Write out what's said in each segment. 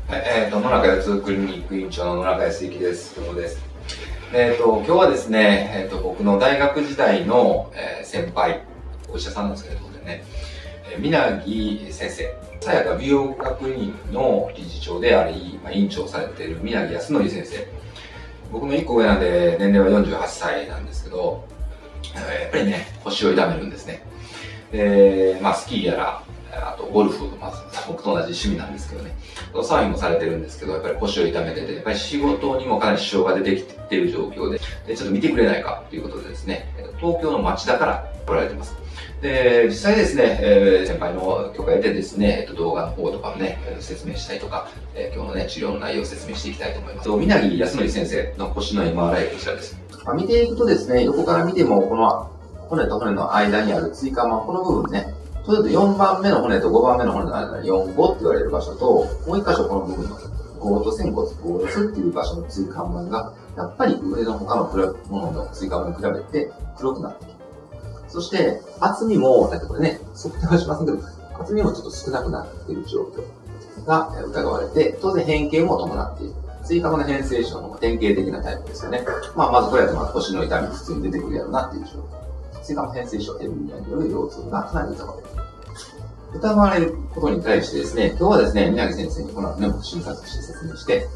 はい、野中腰痛クリニック院長の野中康之です。どうもです。今日はですね、僕の大学時代の、先輩、お医者さんなんですけどね、皆木先生、さやか美容科クリニックの理事長であり、院長をされている皆木康則先生。僕の1個上なんで、年齢は48歳なんですけど、やっぱりね、腰を痛めるんですね。スキーやら、あとゴルフ、僕と同じ趣味なんですけどね、サーフィンもされてるんですけど、やっぱり腰を痛めてて、やっぱり仕事にもかなり支障が出てきている状況で、ちょっと見てくれないかということでですね、東京の町田から来られてます。で、実際ですね、先輩の許可を得てですね、動画の方とかもね、説明したいとか、今日のね、治療の内容を説明していきたいと思います。皆木康則先生の腰の MRI こちらです。見ていくとですね、横から見ても、この骨と骨の間にある椎間板、この部分ね、ちょうど4番目の骨と5番目の骨の間に4、5って言われる場所と、もう1箇所この部分の5と仙骨、5列っていう場所の椎間板が、やっぱり上の他のものの椎間板に比べて黒くなってきる。そして、厚みも、だってこれね、測定はしませんけど、厚みもちょっと少なくなっている状況が疑われて、当然変形も伴っている。椎間板の変性症の典型的なタイプですよね。まずこれは腰の痛み普通に出てくるやろなっていう状況。椎間板変性症、ヘルニアによる腰痛がかなり疑われる。疑われることに対してですね、今日はですね、宮城先生にこの後ね、僕診察して説明して、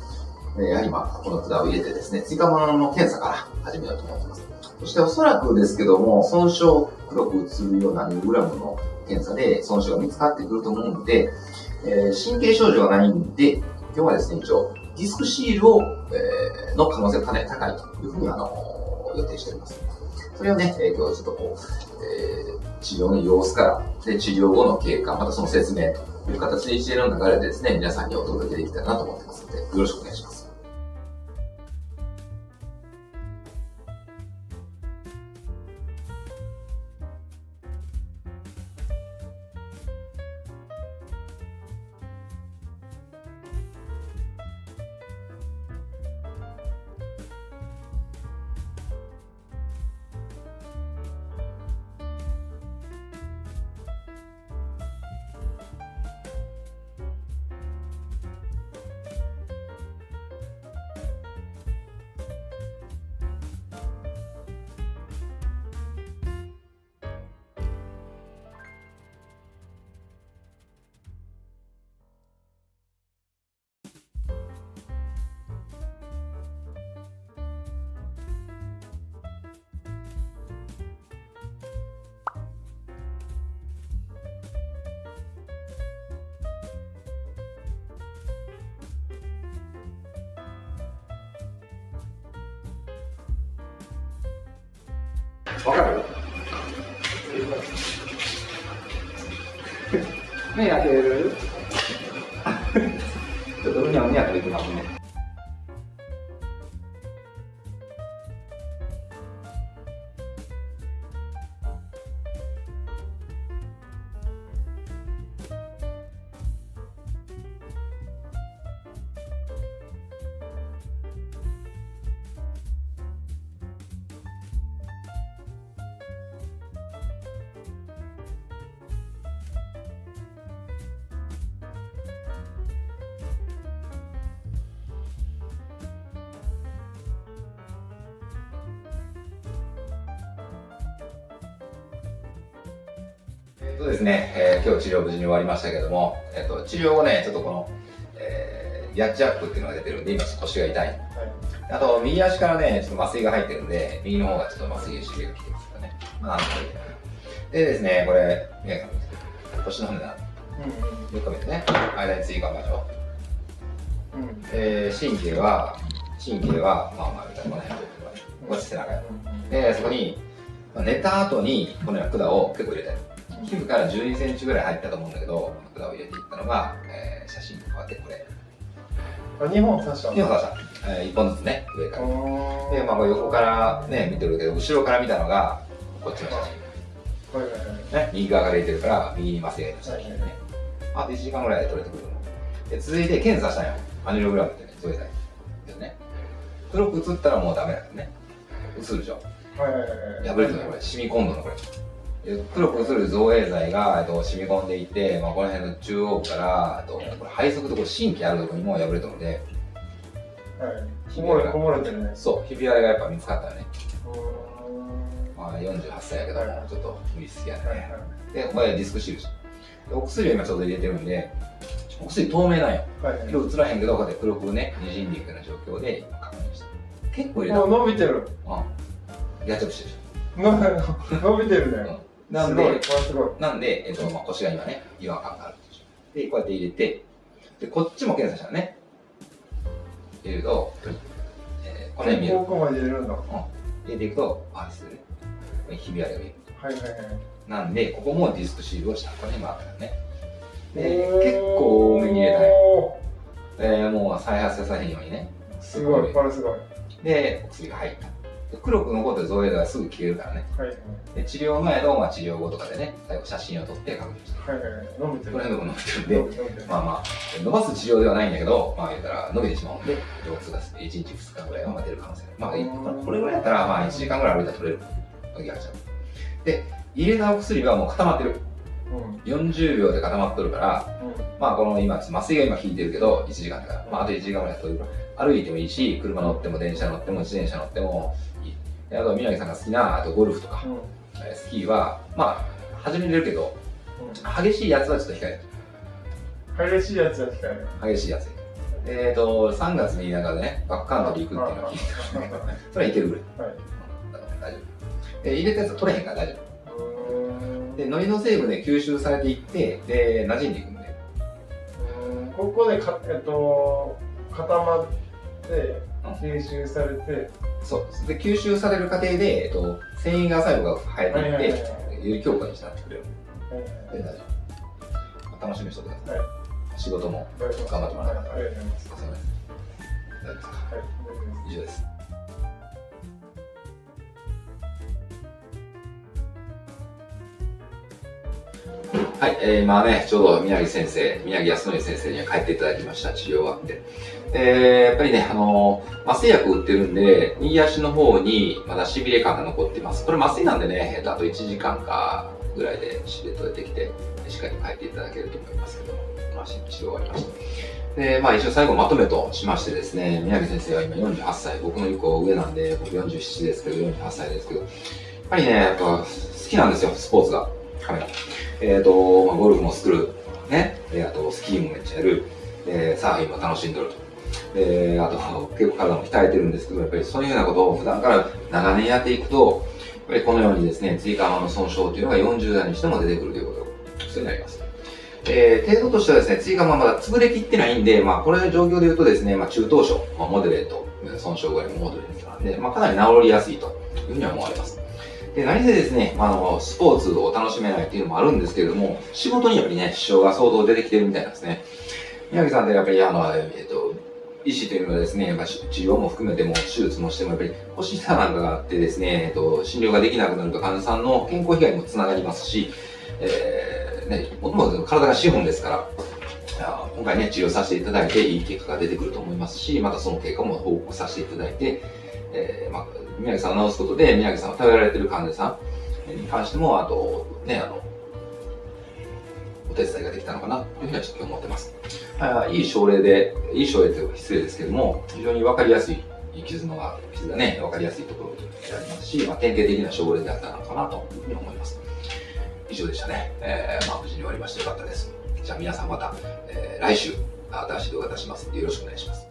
やはりこの管を入れてですね、椎間板の検査から始めようと思っています。そしておそらくですけども、損傷、黒く映るようなニューグラムの検査で損傷が見つかってくると思うので、神経症状がないんで、今日はですね、一応、ディスクシールを、の可能性がかなり高いというふうに予定しております。それをね、今日ちょっと治療の様子から、で、治療後の経過、またその説明という形で一連の流れでですね、皆さんにお届けできたらなと思ってますので、よろしくお願いします。わかる？目開ける？ちょっとうにゃうにゃと言ってますね。ですね、今日治療無事に終わりましたけども、治療後ね、ちょっとこの、ヤッチアップっていうのが出てるんで、今腰が痛い。はい、あと、右足からね、ちょっと麻酔が入ってるんで、右の方がちょっと麻酔刺激が来てますよね。なんとかいいかな。でですね、これ、腰の骨だ。よく見てね、間に椎間板でしょ。神経は、みたいなね、こっち背中や。で、そこに、寝た後に、このような管を結構入れたい。皮膚から12センチぐらい入ったと思うんだけど、管を入れていったのが、写真に変わってこれ。2本刺した。1本ずつね、上から。で、横からね、見てるけど、後ろから見たのが、こっちの写真。ね、右側から入れてるから、右に麻酔が入った写真ね。あと1時間ぐらいで撮れてくるの。で、続いて検査したんよ。アニログラムってね、それだけ。ですね。黒く映ったらもうダメだからね。映るでしょ。破れてるのこれ、染み込んどのこれ。黒くする造影剤が、染み込んでいて、この辺の中央からこれ肺側とこれ神経あるところにも破れたので、こぼれてるね。そう、ひび割れがやっぱ見つかったよね。48歳やけど、ちょっと無理しすぎやね。で、これディスクシールでお薬を今ちょっと入れてるんで、お薬透明なんよ。色映らへんけど、こうやって黒くね、滲んでいくような状況で今確認した。結構入れた。伸びてる。やっちゃくしてる。伸びてるね。なんで、すごい。腰が今ね、違和感があるでしょ。で、こうやって入れて、で、こっちも検査したらね、入れると、この辺見える。ここまで入れるんだ。入れていくと、ですね。ひび割れが見える。はいはいはい。なんで、ここもディスクシールをした。この辺もあったからね。で、結構多めに入れたね。もう再発させへんようにね。すごい、これすごい。で、お薬が入った。黒く残った造影剤がすぐ消えるからね。で、治療前と治療後とかでね、最後写真を撮って確認した。伸びてる。この辺のとこ伸びてるんで、伸ばす治療ではないんだけど、言ったら伸びてしまうんで、腰痛が1日2日ぐらいは出る可能性がある。これぐらいやったら、1時間ぐらい歩いたら取れる時があるじゃん。で、入れたお薬がもう固まってる。40秒で固まっとるから、この今、麻酔が今効いてるけど、1時間だから、あと1時間ぐらい取れる。歩いてもいいし、車乗っても電車乗っても自転車乗ってもいい。あと、宮城さんが好きな、ゴルフとか、スキーは、始めれるけど、激しいやつはちょっと控える。激しいやつは控える。激しいやつ。3月になんかね、バックカントリー行くっていうのを聞いてたんだけど、それはいけるぐらい。大丈夫。入れたやつは取れへんから大丈夫。で、ノリの成分で吸収されていって、で、馴染んでいくんで。ここで固まって、吸収されて、そうで吸収される過程で、繊維が細胞が生えていって、より強固になってくれる。で、大丈夫。楽しみにしておいてください。仕事も頑張ってもらわなかったら。大丈夫ですか？以上です。はい、今ね、ちょうど宮城康則先生には帰っていただきました、治療終わって。やっぱりね、麻酔薬打ってるんで、右足の方にまだ痺れ感が残っています。これ麻酔なんでね、あと1時間かぐらいで痺れ取れてきて、しっかり帰っていただけると思いますけども、治療終わりました。で、一応最後まとめとしましてですね、宮城先生は今48歳、僕の1個上なんで、僕47ですけど、48歳ですけど、やっぱりね、やっぱ好きなんですよ、スポーツが。カメラ。ゴルフも作る。ね。あと、スキーもめっちゃやる。サーフィンも楽しんどると。あと、結構体も鍛えてるんですけど、やっぱりそういうようなことを普段から長年やっていくと、やっぱりこのようにですね、椎間板の損傷というのが40代にしても出てくるということになります。程度としてはですね、椎間板まだ潰れきってないんで、これ状況で言うとですね、中等症、モデレート、損傷ぐらいのモデレートなんで、かなり治りやすいというふうには思われます。で、何せですね、スポーツを楽しめないっていうのもあるんですけれども、仕事にやっぱりね、支障が相当出てきてるみたいなんですね。宮城さんってやっぱり医師というのはですね、治療も含めても、手術もしても、やっぱり欲しさなんかがあってですね、診療ができなくなると患者さんの健康被害にもつながりますし、もともと体が資本ですから、今回ね、治療させていただいていい結果が出てくると思いますし、またその結果も報告させていただいて、宮城さんを治すことで、宮城さんを頼られている患者さんに関しても、あと、お手伝いができたのかなというふうにはちょっと思ってます。いい症例というか失礼ですけども、非常に分かりやすい傷がね、分かりやすいところでありますし、典型的な症例であったのかなというふうに思います。以上でしたね。無事に終わりましてよかったです。じゃあ皆さんまた、来週、新しい動画出しますのでよろしくお願いします。